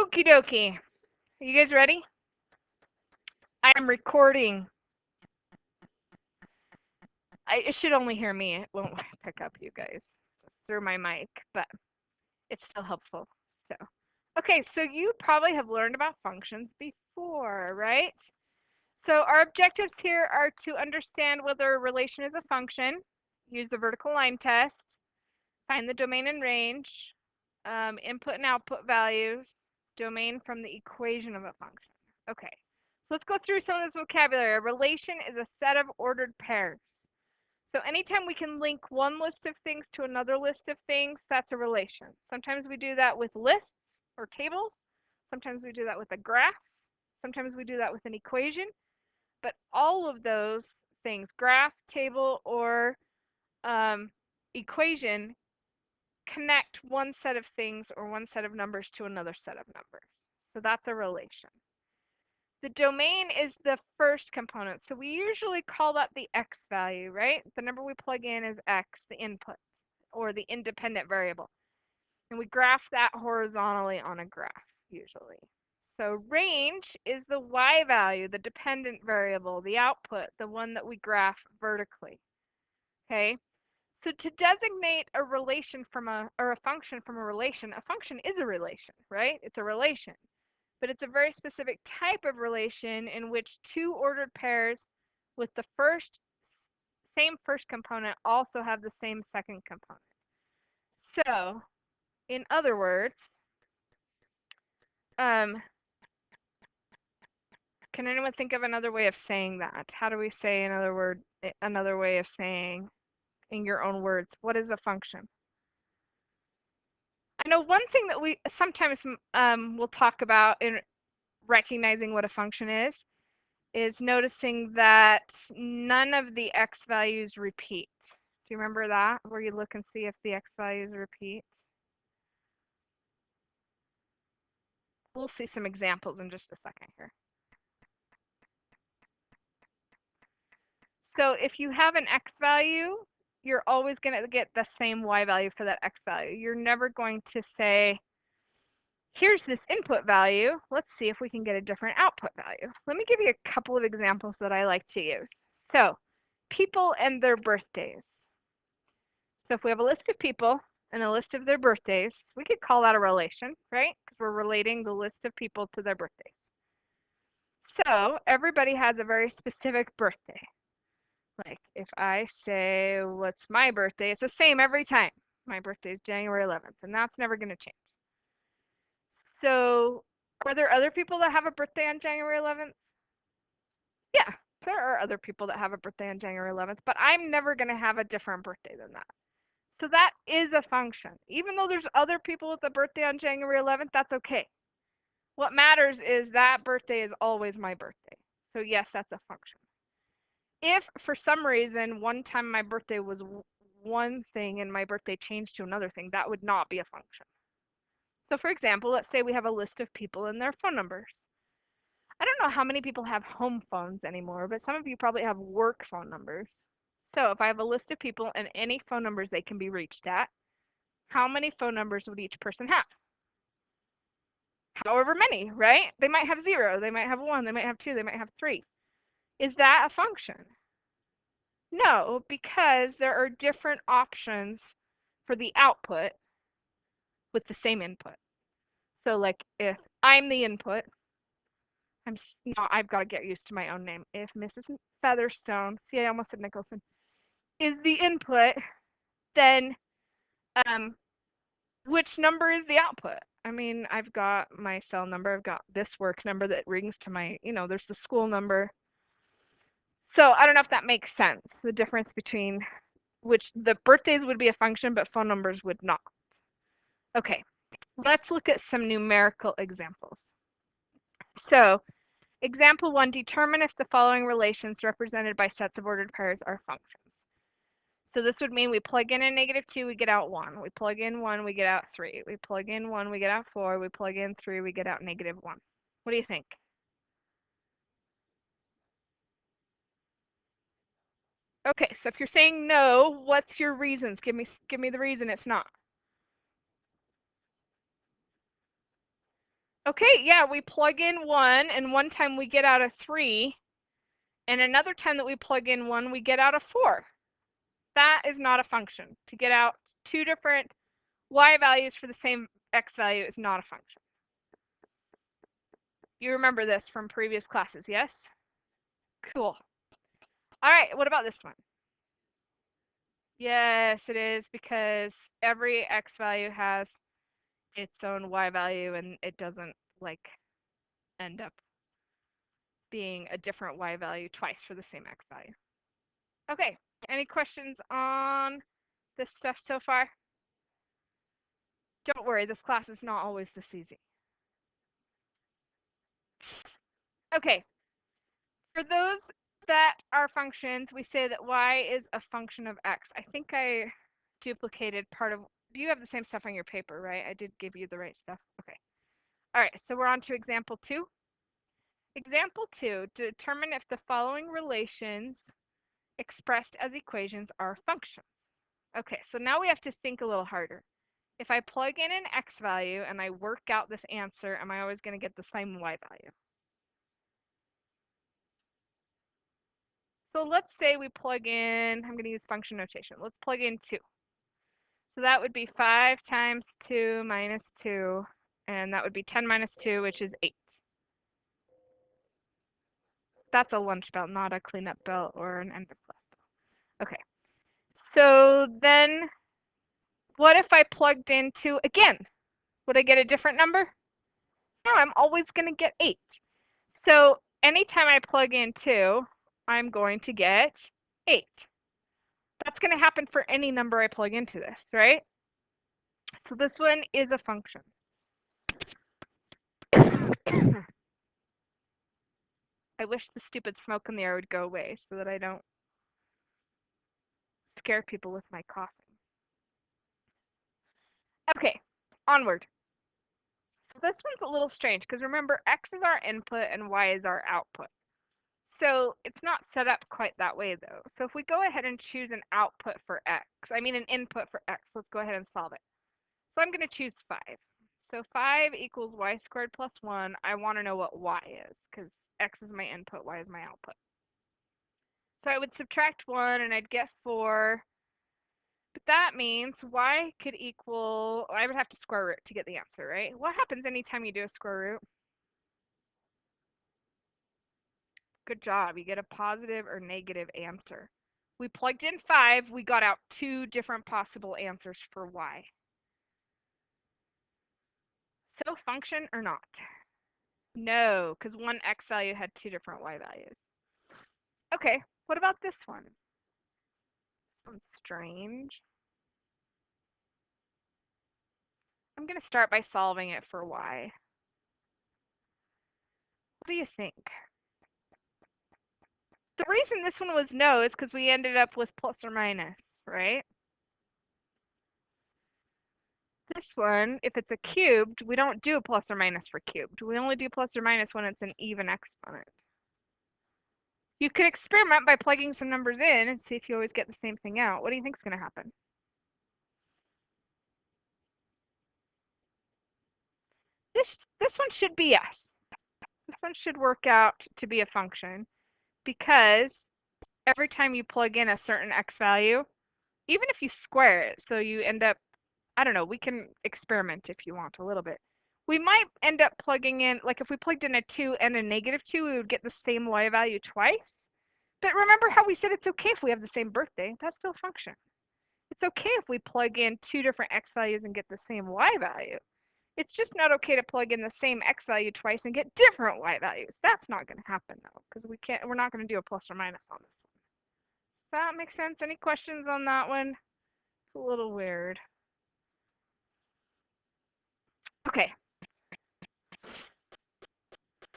Okie dokie. Are you guys ready? I am recording. It should only hear me. It won't pick up you guys through my mic, but it's still helpful. Okay, so you probably have learned about functions before, right? So our objectives here are to understand whether a relation is a function, use the vertical line test, find the domain and range, input and output values, domain from the equation of a function. Okay, so let's go through some of this vocabulary. A relation is a set of ordered pairs. So anytime we can link one list of things to another list of things, that's a relation. Sometimes we do that with lists or tables. Sometimes we do that with a graph. Sometimes we do that with an equation. But all of those things, graph, table, or equation, connect one set of things or one set of numbers to another set of numbers. So that's a relation. The domain is the first component. So we usually call that the x value, right? The number we plug in is x, the input, or the independent variable. And we graph that horizontally on a graph, usually. So range is the y value, the dependent variable, the output, the one that we graph vertically. Okay? So to designate a relation from a function from a relation is a relation, right? It's a relation. But it's a very specific type of relation in which two ordered pairs with the same first component also have the same second component. So, in other words, can anyone think of another way of saying that? How do we say another way of saying, in your own words, what is a function? I know one thing that we sometimes will talk about in recognizing what a function is noticing that none of the x values repeat. Do you remember that? Where you look and see if the x values repeat? We'll see some examples in just a second here. So if you have an x value, you're always going to get the same y value for that x value. You're never going to say, here's this input value. Let's see if we can get a different output value. Let me give you a couple of examples that I like to use. So, people and their birthdays. So if we have a list of people and a list of their birthdays, we could call that a relation, right? Because we're relating the list of people to their birthdays. So everybody has a very specific birthday. Like if I say, what's my birthday? It's the same every time. My birthday is January 11th, and that's never going to change. So are there other people that have a birthday on January 11th? Yeah, there are other people that have a birthday on January 11th, but I'm never going to have a different birthday than that. So that is a function. Even though there's other people with a birthday on January 11th, that's okay. What matters is that birthday is always my birthday. So yes, that's a function. If for some reason one time my birthday was one thing and my birthday changed to another thing, that would not be a function. So for example, let's say we have a list of people and their phone numbers. I don't know how many people have home phones anymore, but some of you probably have work phone numbers. So if I have a list of people and any phone numbers they can be reached at, how many phone numbers would each person have? However many, right? They might have 0, they might have 1, they might have 2, they might have 3. Is that a function? No, because there are different options for the output with the same input. So like if I'm the input, I've got to get used to my own name. If Mrs. Featherstone, see I almost said Nicholson, is the input, then which number is the output? I mean, I've got my cell number, I've got this work number that rings to my, there's the school number. So I don't know if that makes sense, the difference between which the birthdays would be a function, but phone numbers would not. Okay, let's look at some numerical examples. So example 1, determine if the following relations represented by sets of ordered pairs are functions. So this would mean we plug in a -2, we get out 1. We plug in 1, we get out 3. We plug in 1, we get out 4. We plug in 3, we get out -1. What do you think? Okay, so if you're saying no, what's your reasons? Give me the reason it's not. Okay, yeah, we plug in 1, and one time we get out a 3, and another time that we plug in 1, we get out a 4. That is not a function. To get out two different y values for the same x value is not a function. You remember this from previous classes, yes? Cool. All right, what about this one? Yes, it is, because every x value has its own y value, and it doesn't like end up being a different y value twice for the same x value. Okay, any questions on this stuff so far? Don't worry, this class is not always this easy. Okay, for those that are functions, we say that y is a function of x. I think I duplicated part of, do you have the same stuff on your paper, right? I did give you the right stuff. Okay. All right, so we're on to example 2. Example 2, determine if the following relations expressed as equations are functions. Okay, so now we have to think a little harder. If I plug in an x value and I work out this answer, am I always going to get the same y value? So let's say we plug in, I'm going to use function notation. Let's plug in 2. So that would be 5 times 2 minus 2, and that would be 10 minus 2, which is 8. That's a lunch belt, not a cleanup belt or an end of class belt. Okay. So then what if I plugged in 2 again? Would I get a different number? No, I'm always going to get 8. So anytime I plug in 2, I'm going to get 8. That's going to happen for any number I plug into this, right? So this one is a function. I wish the stupid smoke in the air would go away so that I don't scare people with my coughing. Okay, onward. So this one's a little strange because remember, x is our input and y is our output. So it's not set up quite that way though. So if we go ahead and choose an output for x, I mean an input for x, let's go ahead and solve it. So I'm going to choose 5. So 5 equals y squared plus 1. I want to know what y is because x is my input, y is my output. So I would subtract 1 and I'd get 4. But that means y could equal, I would have to square root to get the answer, right? What happens anytime you do a square root? Good job. You get a positive or negative answer. We plugged in 5. We got out 2 different possible answers for y. So function or not? No, because one x value had 2 different y values. Okay, what about this one? Sounds strange. I'm going to start by solving it for y. What do you think? The reason this one was no is because we ended up with plus or minus, right? This one, if it's a cubed, we don't do plus or minus for cubed. We only do plus or minus when it's an even exponent. You could experiment by plugging some numbers in and see if you always get the same thing out. What do you think is going to happen? This one should be yes. This one should work out to be a function because every time you plug in a certain x value, even if you square it, so you end up, I don't know, we can experiment if you want a little bit. We might end up plugging in, like if we plugged in a 2 and a negative 2, we would get the same y value twice. But remember how we said it's okay if we have the same birthday? That's still a function. It's okay if we plug in 2 different x values and get the same y value. It's just not okay to plug in the same x value twice and get different y values. That's not going to happen though, because we're not going to do a plus or minus on this one. Does that make sense? Any questions on that one? It's a little weird. Okay,